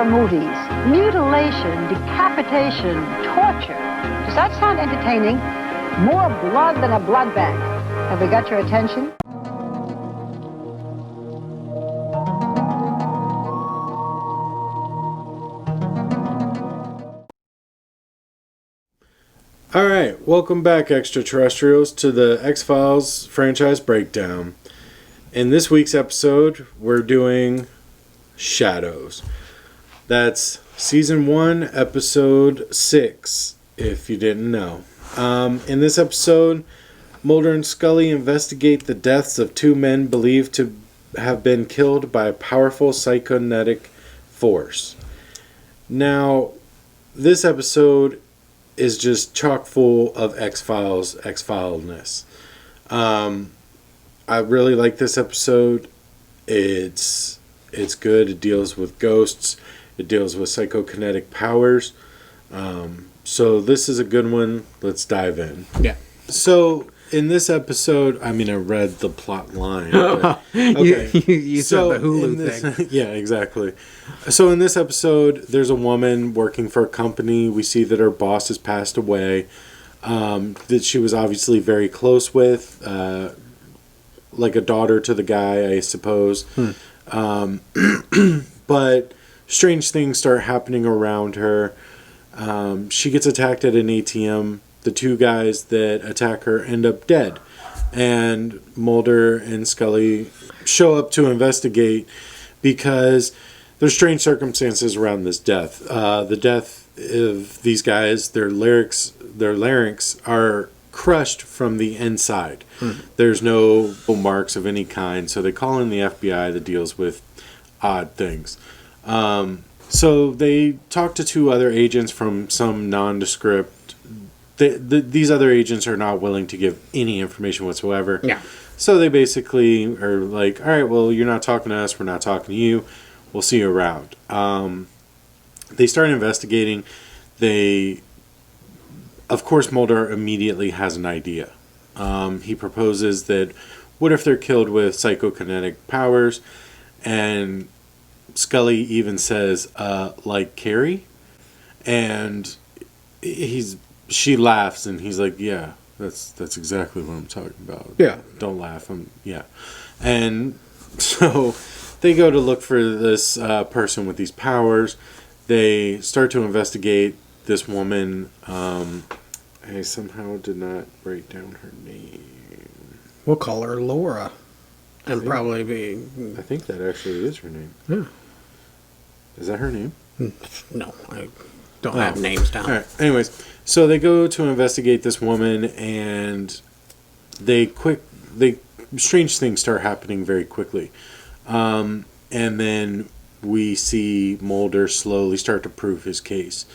horror movies, mutilation, decapitation, torture. Does that sound entertaining? More blood than a blood bank. Have we got your attention? Alright, welcome back, extraterrestrials, to the X-Files franchise breakdown. In this week's episode, we're doing Shadows. That's Season 1, Episode 6, if you didn't know. In this episode, Mulder and Scully investigate the deaths of two men believed to have been killed by a powerful psychokinetic force. Now, this episode is just chock full of X-Fileness. I really like this episode. It's good. It deals with ghosts. It deals with psychokinetic powers. So this is a good one. Let's dive in. Yeah. So in this episode, I read the plot line. But, okay. you said the Hulu thing. Yeah, exactly. So in this episode, there's a woman working for a company. We see that her boss has passed away. That she was obviously very close with. Like a daughter to the guy, I suppose. But strange things start happening around her. She gets attacked at an ATM. The two guys that attack her end up dead. And Mulder and Scully show up to investigate because there's strange circumstances around this death. The death of these guys, their larynx are crushed from the inside. There's no marks of any kind, so they call in the FBI that deals with odd things. So they talk to two other agents from some nondescript. These other agents are not willing to give any information whatsoever. Yeah. So they basically are like, all right, well, you're not talking to us, we're not talking to you, we'll see you around. They start investigating. Of course, Mulder immediately has an idea. He proposes that, what if they're killed with psychokinetic powers? And Scully even says, like Carrie? And she laughs, and he's like, yeah, that's exactly what I'm talking about. Yeah. Don't laugh. Yeah. And so they go to look for this person with these powers. They start to investigate this woman. I somehow did not write down her name. We'll call her Laura. And probably be... I think that actually is her name. Yeah. Is that her name? No, I don't have names down. All right. Anyways, so they go to investigate this woman, and strange things start happening very quickly. And then we see Mulder slowly start to prove his case.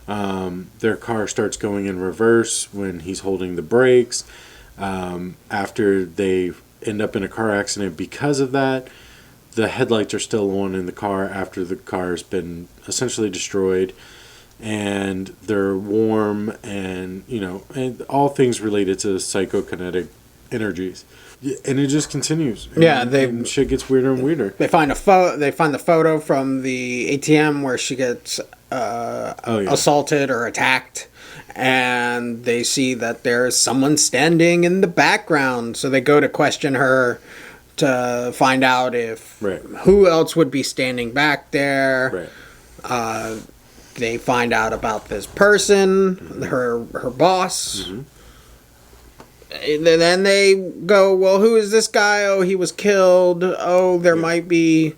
Their car starts going in reverse when he's holding the brakes. After they end up in a car accident because of that, the headlights are still on in the car after the car's been essentially destroyed. And they're warm and all things related to psychokinetic energies. And it just continues. And shit gets weirder and weirder. They find the photo from the ATM where she gets assaulted or attacked, and they see that there's someone standing in the background. So they go to question her to find out who else would be standing back there. Right. They find out about this person, her boss. Mm-hmm. And then they go, well, who is this guy? Oh, he was killed. Oh, there might be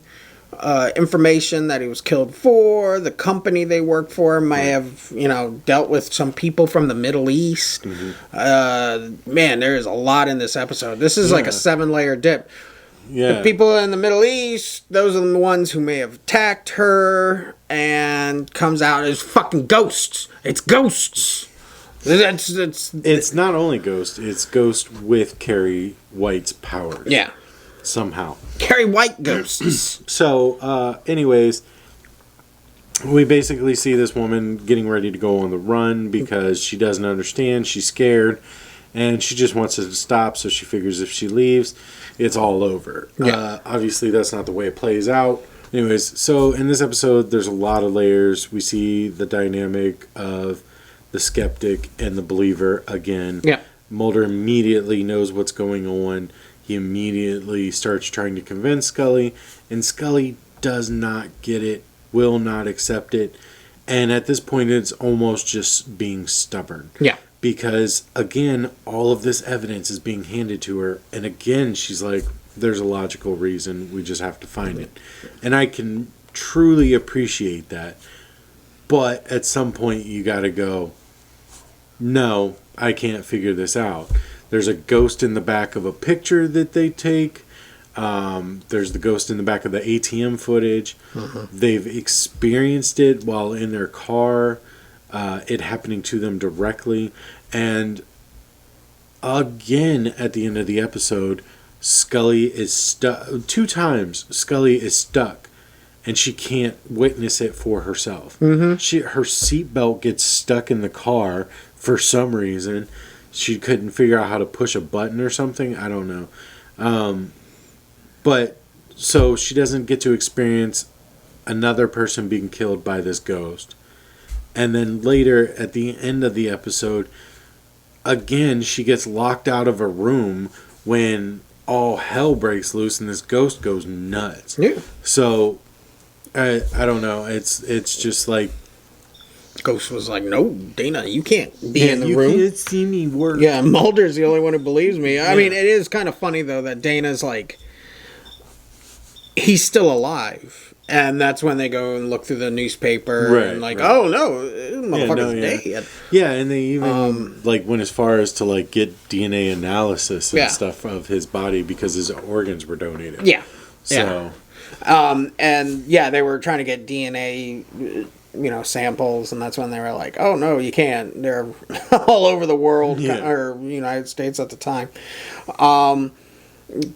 information that he was killed for. The company they work for may have, dealt with some people from the Middle East. Mm-hmm. Man, there is a lot in this episode. This is like a 7-layer dip. Yeah. The people in the Middle East, those are the ones who may have attacked her, and comes out as fucking ghosts. It's ghosts. It's not only Ghost, it's Ghost with Carrie White's powers. Yeah. Somehow. Carrie White ghosts. So, anyways, we basically see this woman getting ready to go on the run because she doesn't understand, she's scared, and she just wants it to stop, so she figures if she leaves, it's all over. Yeah. Obviously, that's not the way it plays out. Anyways, so in this episode, there's a lot of layers. We see the dynamic of the skeptic and the believer again. Yeah. Mulder immediately knows what's going on. He immediately starts trying to convince Scully, and Scully does not get it, will not accept it. And at this point, it's almost just being stubborn. Yeah. Because, again, all of this evidence is being handed to her. And again, she's like, there's a logical reason. We just have to find it. And I can truly appreciate that. But at some point, you got to go, no, I can't figure this out. There's a ghost in the back of a picture that they take. There's the ghost in the back of the ATM footage. They've experienced it while in their car, it happening to them directly. And again, at the end of the episode, Scully is stuck. 2 times, Scully is stuck, and she can't witness it for herself. Her seatbelt gets stuck in the car for some reason. She couldn't figure out how to push a button or something. I don't know. But so she doesn't get to experience another person being killed by this ghost. And then later, at the end of the episode, again, she gets locked out of a room when all hell breaks loose and this ghost goes nuts. Yeah. So, I don't know. It's just like... Ghost was like, no, Dana, you can't be in the room. You can't see me work. Yeah, Mulder's the only one who believes me. I mean, it is kind of funny, though, that Dana's like... He's still alive. And that's when they go and look through the newspaper and oh no, motherfucker's dead. Yeah, and they even went as far as to get DNA analysis and stuff of his body because his organs were donated. Yeah. So and they were trying to get DNA samples, and that's when they were like, oh no, you can't. They're all over the world or United States at the time.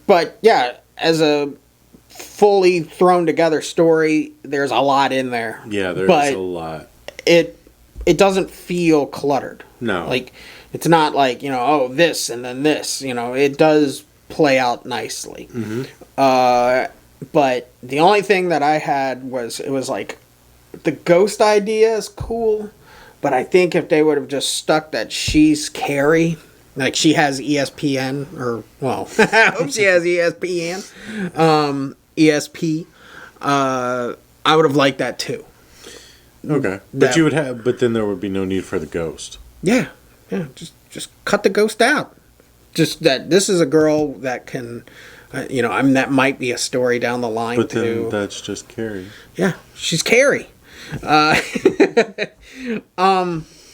But yeah, as a fully thrown together story, there's a lot in there. Yeah, there's a lot. It doesn't feel cluttered. No. It's not like, this and then this. It does play out nicely. But the only thing that I had was, it was like, the ghost idea is cool, but I think if they would have just stuck that she's Carrie, like she has ESPN, or, well, I hope she has ESPN, ESP, I would have liked that too. Okay. But then there would be no need for the ghost. Yeah. Just cut the ghost out. Just that this is a girl that can, that might be a story down the line. But then that's just Carrie. Yeah, she's Carrie. All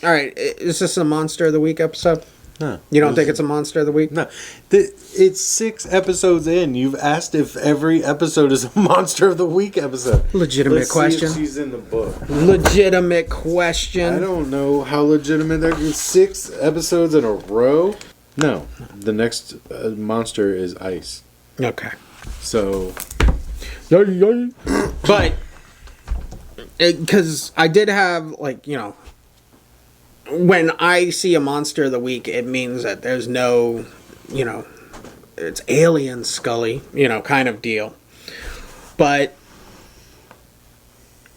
right, is this a Monster of the Week episode? No. You don't think it's a Monster of the Week? No. It's 6 episodes in. You've asked if every episode is a Monster of the Week episode. Legitimate question. See if she's in the book. Legitimate question. I don't know how legitimate that is. 6 episodes in a row? No. The next monster is ice. Okay. So. But, because I did have, when I see a Monster of the Week, it means that there's no, it's alien Scully, kind of deal. But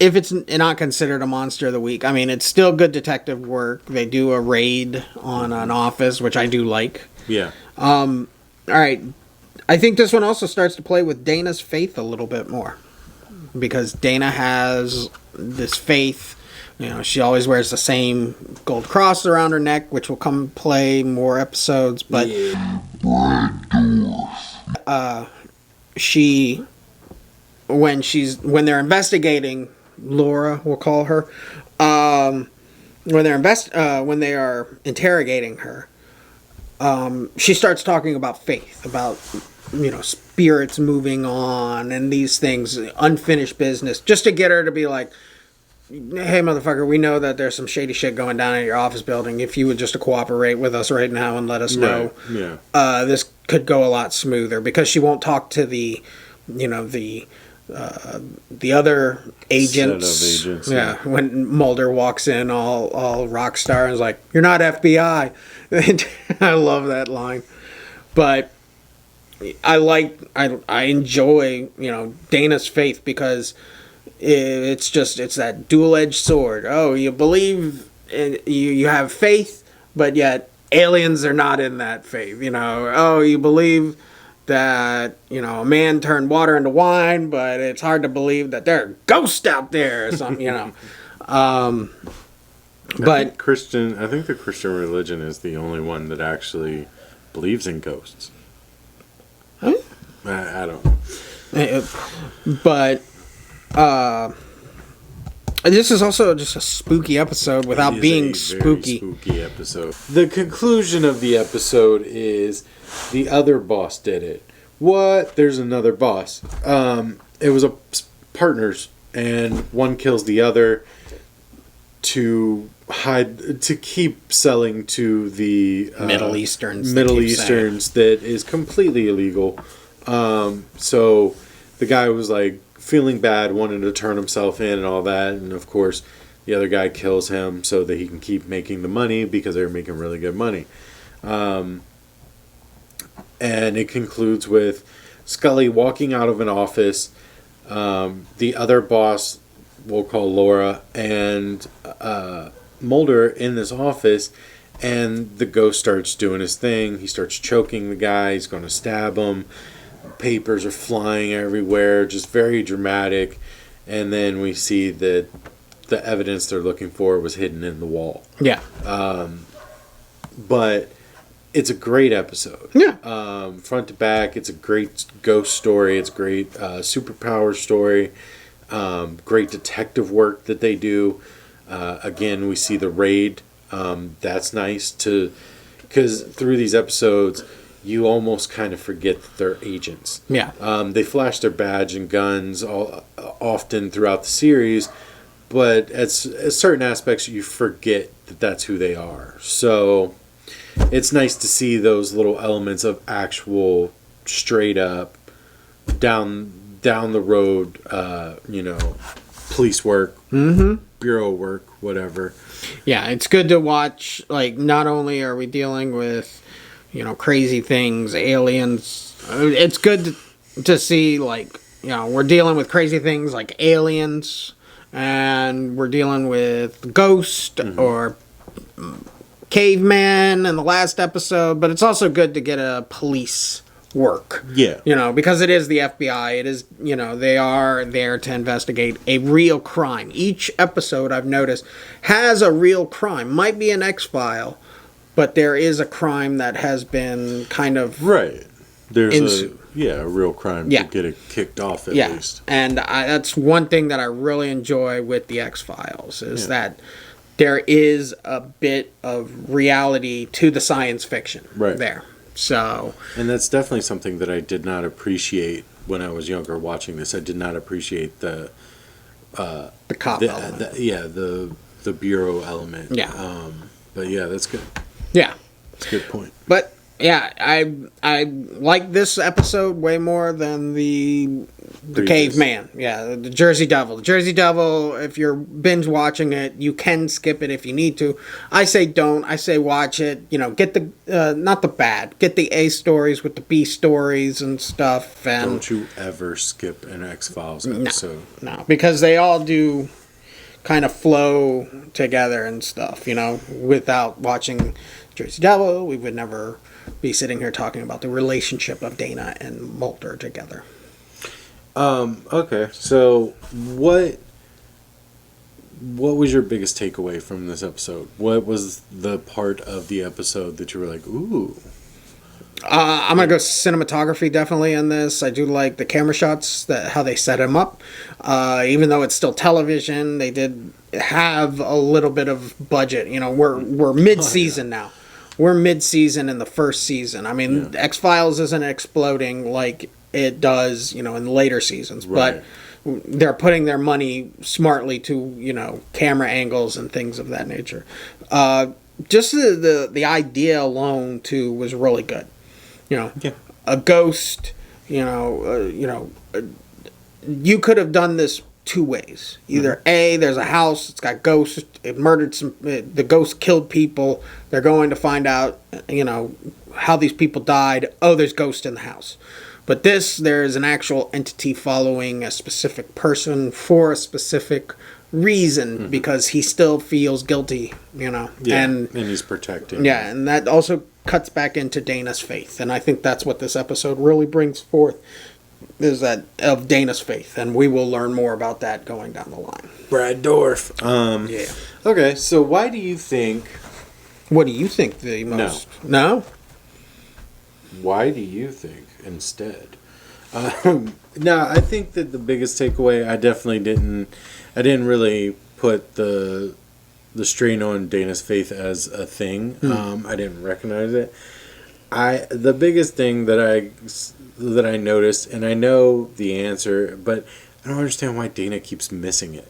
if it's not considered a Monster of the Week, I mean, it's still good detective work. They do a raid on an office, which I do like. Yeah. All right. I think this one also starts to play with Dana's faith a little bit more. Because Dana has this faith. She always wears the same gold cross around her neck, which will come play more episodes. But when they're investigating Laura, we'll call her, when they are interrogating her, she starts talking about faith, about spirits moving on and these things, unfinished business, just to get her to be like, hey, motherfucker, we know that there's some shady shit going down in your office building. If you would just cooperate with us right now and let us know, this could go a lot smoother. Because she won't talk to the other agents. Set of agents. Yeah, when Mulder walks in all rock star and is like, "You're not FBI." I love that line. But I enjoy, Dana's faith, because it's that dual-edged sword. Oh, you believe you have faith, but yet aliens are not in that faith. Oh, you believe that a man turned water into wine, but it's hard to believe that there are ghosts out there or something. But I think the Christian religion is the only one that actually believes in ghosts. Huh? I don't know. But this is also just a spooky episode without being spooky. Very spooky episode. The conclusion of the episode is the other boss did it. What? There's another boss. It was partners, and one kills the other to keep selling to the Middle Easterns that is completely illegal. So the guy was like feeling bad, wanted to turn himself in and all that, and of course the other guy kills him so that he can keep making the money, because they're making really good money. And it concludes with Scully walking out of an office, the other boss, we'll call Laura, and Mulder in this office, and the ghost starts doing his thing. He starts choking the guy. He's going to stab him. Papers are flying everywhere, just very dramatic. And then we see that the evidence they're looking for was hidden in the wall. Yeah. But it's a great episode. Yeah. Front to back, it's a great ghost story. It's a great superpower story. Great detective work that they do. Again, we see the raid. That's nice because through these episodes, you almost kind of forget that they're agents. Yeah. They flash their badge and guns often throughout the series, but at certain aspects, you forget that that's who they are. So it's nice to see those little elements of actual straight up down the road, police work, bureau work, whatever. Yeah, it's good to watch. Like, not only are we dealing with, crazy things, aliens. It's good to see, like, we're dealing with crazy things like aliens, and we're dealing with ghost or caveman in the last episode. But it's also good to get a police work. Yeah. Because it is the FBI. It is, they are there to investigate a real crime. Each episode, I've noticed, has a real crime. Might be an X-File, but there is a crime that has been kind of... Right. There's a real crime to get it kicked off at least. And that's one thing that I really enjoy with the X-Files, is that there is a bit of reality to the science fiction there. So, and that's definitely something that I did not appreciate when I was younger watching this. I did not appreciate the cop element. The bureau element. Yeah. But yeah, that's good. Yeah. That's a good point. But yeah, I like this episode way more than the caveman. Yeah, the Jersey Devil. The Jersey Devil, if you're binge watching it, you can skip it if you need to. I say don't. I say watch it. Get the not the bad. Get the A stories with the B stories and stuff. And don't you ever skip an X-Files episode. No, because they all do kind of flow together and stuff. Without watching Jersey Devil, we would never be sitting here talking about the relationship of Dana and Mulder together. Okay, so what was your biggest takeaway from this episode? What was the part of the episode that you were like, ooh? I'm gonna go cinematography definitely in this. I do like the camera shots, how they set him up. Even though it's still television, they did have a little bit of budget. We're mid-season now. We're mid-season in the first season. I mean, X-Files isn't exploding like it does, in later seasons. But they're putting their money smartly to, camera angles and things of that nature. Just the idea alone, too, was really good. A ghost, you could have done this two ways. Either A, there's a house, it's got ghosts, it murdered the ghost killed people. They're going to find out, how these people died. Oh, there's ghosts in the house. But there's an actual entity following a specific person for a specific reason, because he still feels guilty, Yeah, and he's protecting. Yeah, and that also cuts back into Dana's faith. And I think that's what this episode really brings forth, is that of Dana's faith. And we will learn more about that going down the line. Brad Dorff. Yeah. Okay, so why do you think... What do you think the most... No? Why do you think instead? No, I think that the biggest takeaway, I didn't really put the strain on Dana's faith as a thing. I didn't recognize it. The biggest thing that I noticed, and I know the answer, but I don't understand why Dana keeps missing it.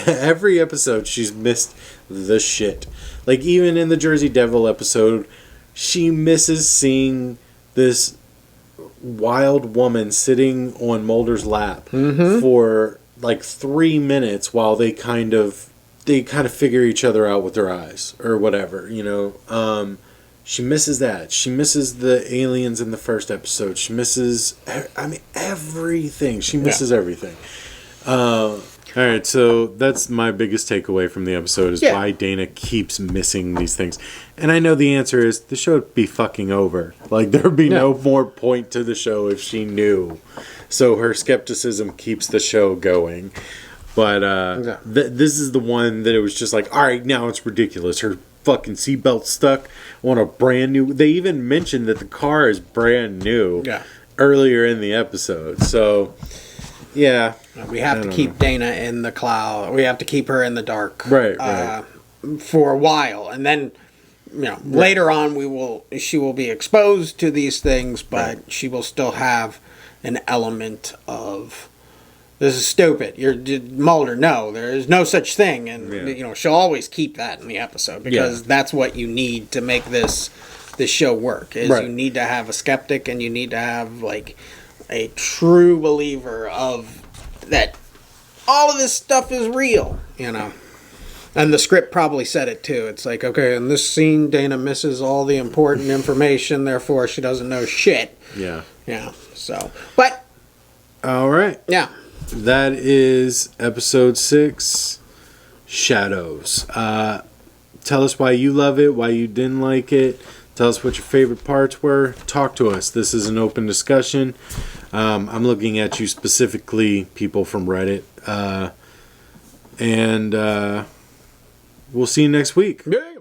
Every episode she's missed the shit. Like even in the Jersey Devil episode, she misses seeing this wild woman sitting on Mulder's lap for like 3 minutes while they kind of figure each other out with their eyes or whatever, She misses that. She misses the aliens in the first episode. She misses, everything. She misses everything. All right, so that's my biggest takeaway from the episode is why Dana keeps missing these things. And I know the answer is the show would be fucking over. Like, there would be no more point to the show if she knew. So her skepticism keeps the show going. But this is the one that it was just like, all right, now it's ridiculous. Her fucking seatbelt stuck on a brand new... They even mentioned that the car is brand new earlier in the episode. So... Yeah. We have to keep Dana in the cloud. We have to keep her in the dark. Right. For a while. And then, later on she will be exposed to these things, but she will still have an element of, this is stupid. You're Mulder, no, there is no such thing. And, she'll always keep that in the episode because that's what you need to make this show work. Is you need to have a skeptic and you need to have, like, a true believer of that all of this stuff is real, And the script probably said it too. It's like, okay, in this scene, Dana misses all the important information, therefore she doesn't know shit. Yeah. Yeah. So, but. All right. Yeah. That is episode 6, Shadows. Tell us why you love it, why you didn't like it. Tell us what your favorite parts were. Talk to us. This is an open discussion. I'm looking at you specifically, people from Reddit. And we'll see you next week. Yeah.